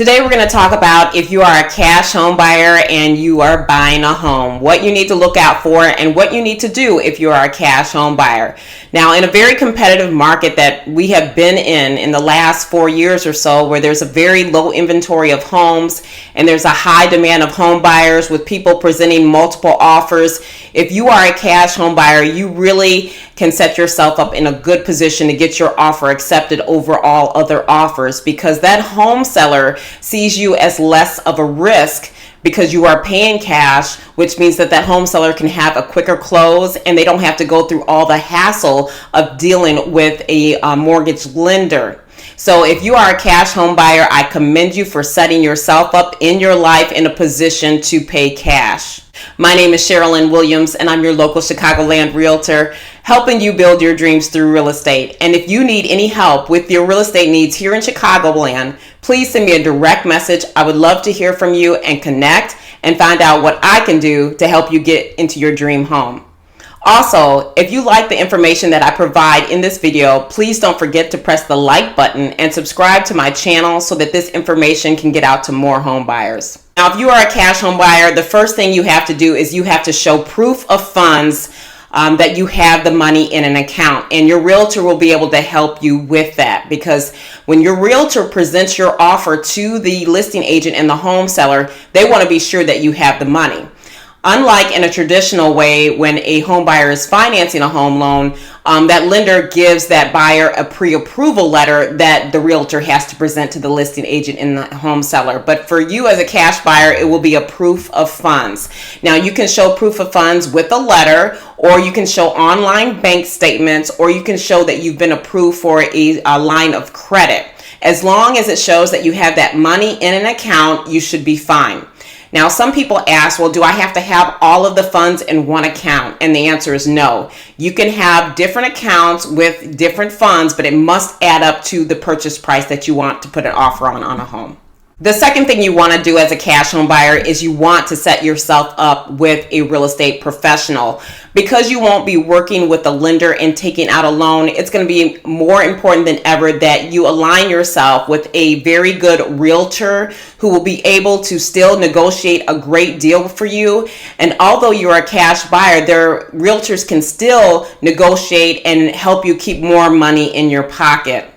Today we're going to talk about if you are a cash home buyer and you are buying a home, what you need to look out for and what you need to do if you are a cash home buyer. Now, in a very competitive market that we have been in the last 4 years or so, where there's a very low inventory of homes and there's a high demand of home buyers with people presenting multiple offers, if you are a cash home buyer, you really can set yourself up in a good position to get your offer accepted over all other offers, because that home seller sees you as less of a risk because you are paying cash, which means that home seller can have a quicker close and they don't have to go through all the hassle of dealing with a mortgage lender. So if you are a cash home buyer, I commend you for setting yourself up in your life in a position to pay cash. My name is Cherilyn Williams, and I'm your local Chicagoland realtor, helping you build your dreams through real estate. And if you need any help with your real estate needs here in Chicagoland, please send me a direct message. I would love to hear from you and connect and find out what I can do to help you get into your dream home. Also, if you like the information that I provide in this video, please don't forget to press the like button and subscribe to my channel so that this information can get out to more home buyers. Now, if you are a cash home buyer, the first thing you have to do is you have to show proof of funds that you have the money in an account, and your realtor will be able to help you with that, because when your realtor presents your offer to the listing agent and the home seller, they want to be sure that you have the money. Unlike in a traditional way, when a home buyer is financing a home loan, that lender gives that buyer a pre-approval letter that the realtor has to present to the listing agent and the home seller. But for you as a cash buyer, it will be a proof of funds. Now, you can show proof of funds with a letter, or you can show online bank statements, or you can show that you've been approved for a line of credit. As long as it shows that you have that money in an account, you should be fine. Now, some people ask, well, do I have to have all of the funds in one account? And the answer is no. You can have different accounts with different funds, but it must add up to the purchase price that you want to put an offer on a home. The second thing you want to do as a cash home buyer is you want to set yourself up with a real estate professional. Because you won't be working with a lender and taking out a loan, it's going to be more important than ever that you align yourself with a very good realtor who will be able to still negotiate a great deal for you. And although you're a cash buyer, their realtors can still negotiate and help you keep more money in your pocket.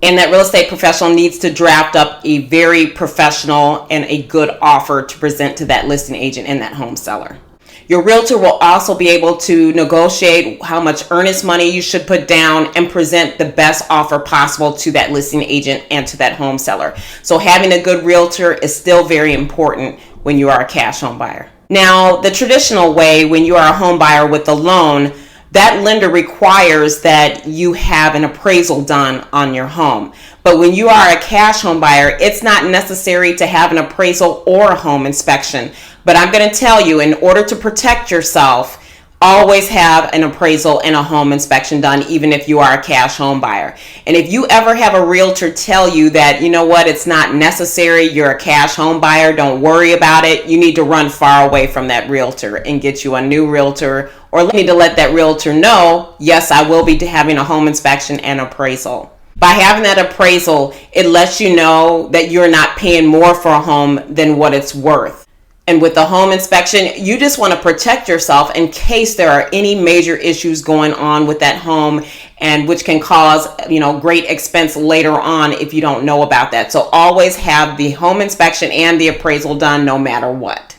And that real estate professional needs to draft up a very professional and a good offer to present to that listing agent and that home seller. Your realtor will also be able to negotiate how much earnest money you should put down and present the best offer possible to that listing agent and to that home seller. So having a good realtor is still very important when you are a cash home buyer. Now, the traditional way, when you are a home buyer with a loan, that lender requires that you have an appraisal done on your home. But when you are a cash home buyer, it's not necessary to have an appraisal or a home inspection. But I'm going to tell you, in order to protect yourself, always have an appraisal and a home inspection done, even if you are a cash home buyer. And if you ever have a realtor tell you that, you know what, it's not necessary, you're a cash home buyer, don't worry about it, you need to run far away from that realtor and get you a new realtor, or you need to let that realtor know, yes, I will be having a home inspection and appraisal. By having that appraisal, it lets you know that you're not paying more for a home than what it's worth. And with the home inspection, you just want to protect yourself in case there are any major issues going on with that home, and which can cause, great expense later on if you don't know about that. So always have the home inspection and the appraisal done no matter what.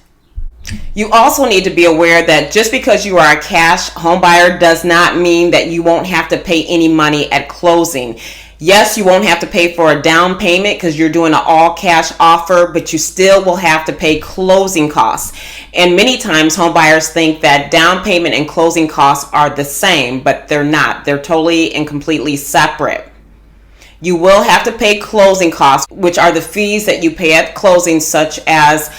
You also need to be aware that just because you are a cash home buyer does not mean that you won't have to pay any money at closing. Yes, you won't have to pay for a down payment because you're doing an all cash offer, but you still will have to pay closing costs. And many times home buyers think that down payment and closing costs are the same, but they're not. They're totally and completely separate. You will have to pay closing costs, which are the fees that you pay at closing, such as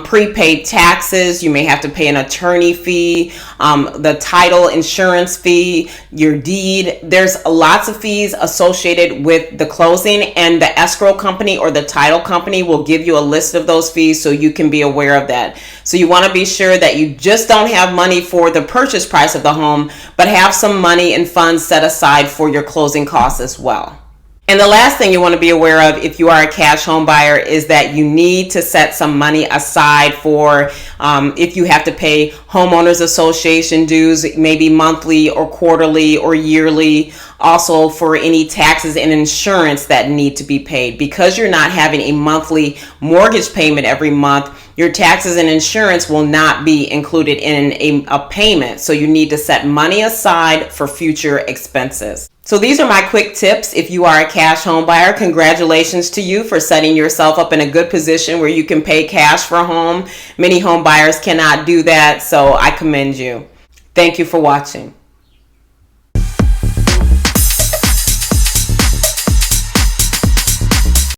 prepaid taxes. You may have to pay an attorney fee, the title insurance fee, your deed. There's lots of fees associated with the closing, and the escrow company or the title company will give you a list of those fees so you can be aware of that. So you want to be sure that you just don't have money for the purchase price of the home, but have some money and funds set aside for your closing costs as well. And the last thing you want to be aware of if you are a cash home buyer is that you need to set some money aside for if you have to pay homeowners association dues, maybe monthly or quarterly or yearly. Also for any taxes and insurance that need to be paid. Because you're not having a monthly mortgage payment every month, your taxes and insurance will not be included in a payment. So you need to set money aside for future expenses. So these are my quick tips. If you are a cash home buyer, congratulations to you for setting yourself up in a good position where you can pay cash for a home. Many home buyers cannot do that, so I commend you. Thank you for watching.